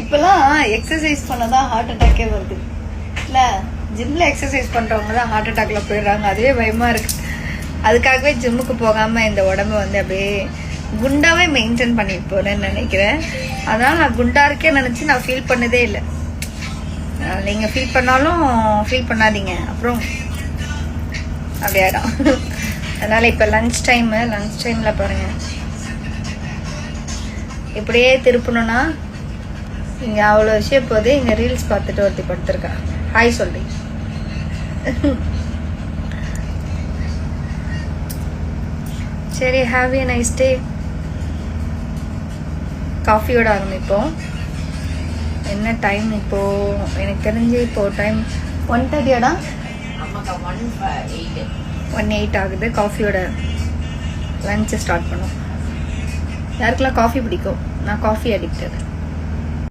இப்பெல்லாம் எக்ஸசைஸ் பண்ணதான் ஹார்ட் அட்டாக்கே வருது இல்ல. ஜிம்ல எக்ஸசைஸ் பண்றவங்க தான் ஹார்ட் அட்டாக்ல போயிடுறாங்க. அதுவே பயமா இருக்கு. அதுக்காகவே ஜிம்முக்கு போகாம இந்த உடம்ப வந்து அப்படியே குண்டாவே மெயின்டைன் பண்ணிட்டு போறேன்னு நினைக்கிறேன். அதனால நான் குண்டா இருக்கேன்னு நினைச்சு நான் ஃபீல் பண்ணதே இல்லை. நீங்க ஃபீல் பண்ணாலும் ஃபீல் பண்ணாதீங்க, அப்புறம் அப்படியாடும். அதனால இப்ப லஞ்ச் டைம்ல பாருங்க இப்படியே திருப்பணும்னா இங்க அவ்வளவு விஷயம் போது. இங்க ரீல்ஸ் பார்த்துட்டு ஒருத்தி படுத்திருக்கா. ஹாய் சொல்லி. சரி, ஹாவ் எ நைஸ் டே. காஃபியோட ஆரம்பிப்போம். என்ன டைம் இப்போ? எனக்கு தெரிஞ்சு இப்போ டைம் 1:30 1:08 ஆகுது. காஃபியோட லஞ்சை ஸ்டார்ட் பண்ணும். யாருக்கெல்லாம் காஃபி பிடிக்கும்? நான் காஃபி அடிக்டட்.